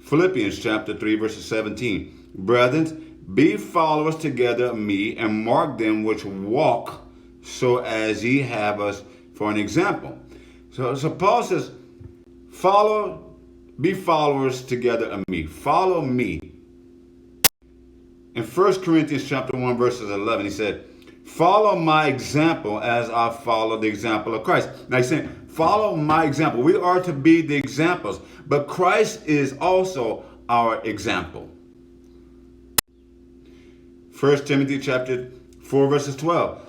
Philippians chapter 3, verses 17. Brethren, be followers together of me, and mark them which walk so as ye have us for an example. So Paul says, be followers together of me. Follow me. In 1 Corinthians chapter 1, verses 11, he said, follow my example as I follow the example of Christ. Now he's saying, follow my example. We are to be the examples, but Christ is also our example. 1 Timothy chapter 4, verses 12.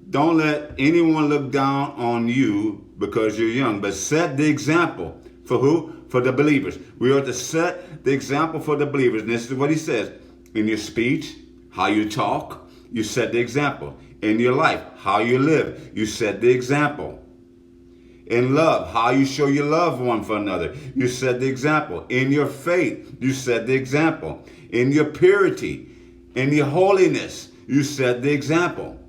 Don't let anyone look down on you because you're young, but set the example. For who? For the believers. We are to set the example for the believers. And this is what he says. In your speech, how you talk, you set the example. In your life, how you live, you set the example. In love, how you show your love one for another, you set the example. In your faith, you set the example. In your purity, in your holiness, you set the example.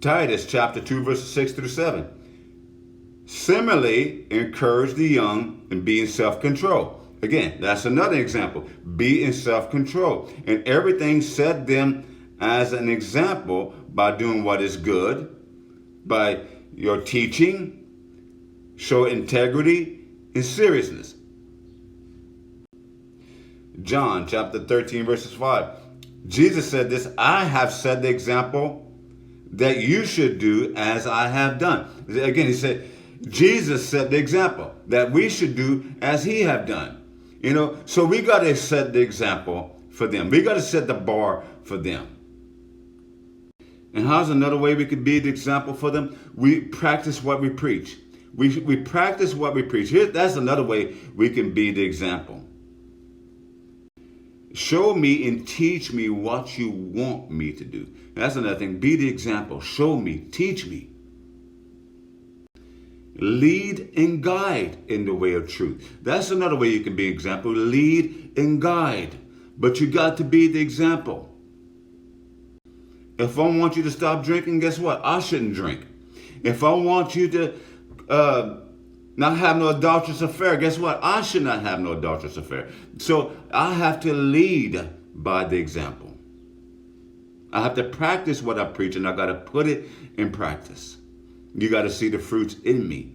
Titus chapter 2, verses 6 through 7. Similarly, encourage the young and be in self-control. Again, that's another example. Be in self-control. In everything, set them as an example by doing what is good, by your teaching, show integrity and seriousness. John chapter 13, verses 5. Jesus said this, I have set the example that you should do as I have done. Again, he said, Jesus set the example that we should do as he have done. So we got to set the example for them. We got to set the bar for them. And how's another way we could be the example for them? We practice what we preach. We practice what we preach. That's another way we can be the example. Show me and teach me what you want me to do. That's another thing. Be the example. Show me. Teach me. Lead and guide in the way of truth. That's another way you can be an example. Lead and guide. But you got to be the example. If I want you to stop drinking, guess what? I shouldn't drink. If I want you to not have no adulterous affair, guess what? I should not have no adulterous affair. So I have to lead by the example. I have to practice what I preach, and I got to put it in practice. You got to see the fruits in me.